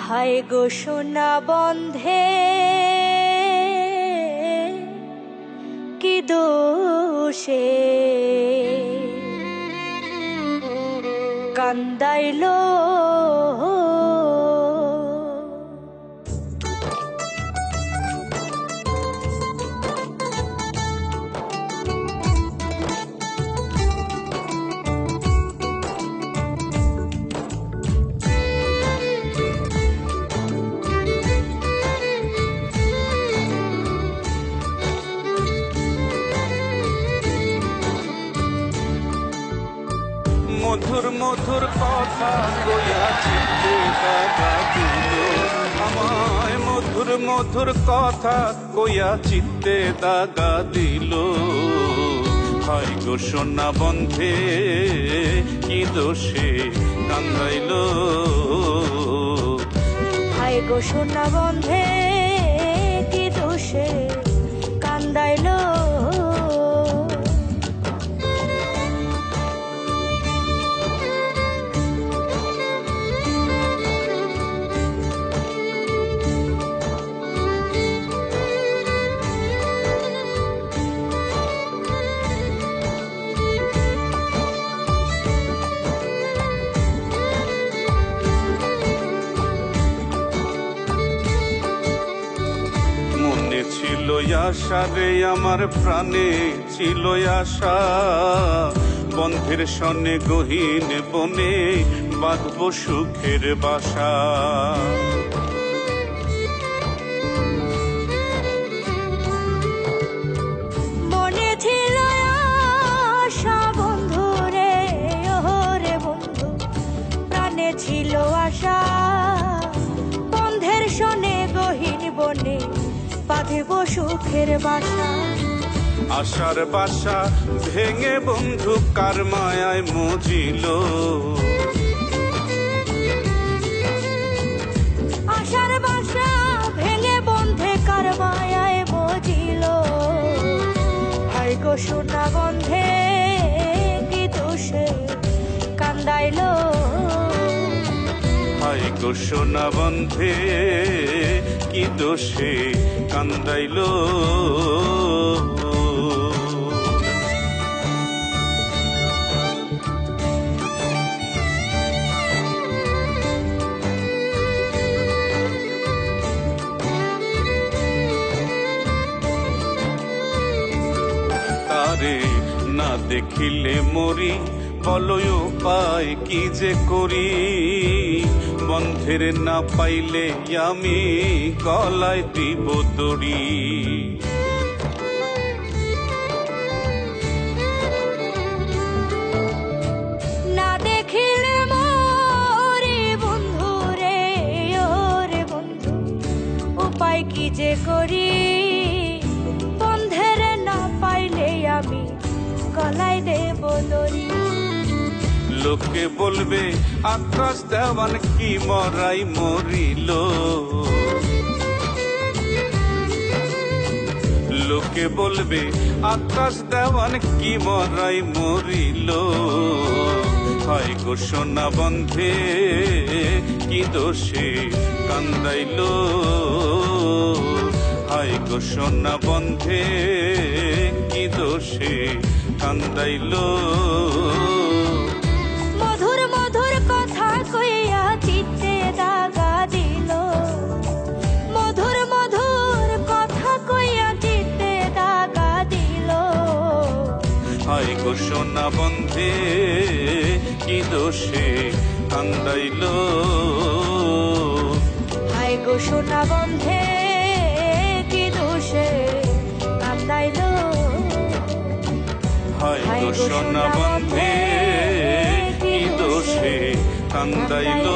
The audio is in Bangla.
হায় গো সোনা বন্ধে কি দোষে কান্দাইলো মধুর মধুর কথা কইয়া চিত্তে দাগা দিল আমায়, মধুর মধুর কথা কইয়া চিত্তে দাগা দিল। হায় গো সোনা বন্ধে কি দোষে কান্দাইল, হায় গো সোনা বন্ধে কি দোষে কান্দাইলো। ছিল আশা রে আমার প্রাণে ছিল আশা, বন্ধের সনে গহীন বনে বাঁধব সুখের বাসা। মনে ছিল আশা বন্ধু রে, ওরে বন্ধু প্রাণে ছিল আশা, বন্ধের সনে গহীন বনে বাঁধিব সুখের বাসা। আশার বাসা ভেঙে বন্ধু কার মায়ায় মজিল, আশার বাসা ভেঙে বন্ধে কার মায়ায় মজিল। হায় গো সোনা বন্ধে কি দোষে কান্দাইলো, হায় গো সোনা বন্ধে কি দোষে কান্দাইল। তারে না দেখিলে মরি, বলয় উপায় কি যে করি, বন্ধের না পাইলে আমি গলায় দিব দড়ি। না দেখিলে মরি বন্ধু রে, ওরে বন্ধু উপায় কি যে করি, বন্ধের না পাইলে আমি গলায় দেব দড়ি। লোকে বলবে আকাশ দেওয়ান কি মরাই মরিল, লোকে বলবে আকাশ দেওয়ান কি মরাই মরিল। হায় গো সোনা বন্ধে কি দোষে কান্দাইল, হায় গো সোনা বন্ধে কি দোষে কান্দাইল। মধুর মধুর কথা কইয়া চিত্তে দাগা দিল, মধুর মধুর কথা কইয়া চিত্তে দাগা দিল। হায় গো সোনা বন্ধে কি দোষে কান্দাইল, হায় গো সোনা বন্ধে কি দোষে কান্দাইলো, হায় গো সোনা বন্ধে কি দোষে কান্দাইল।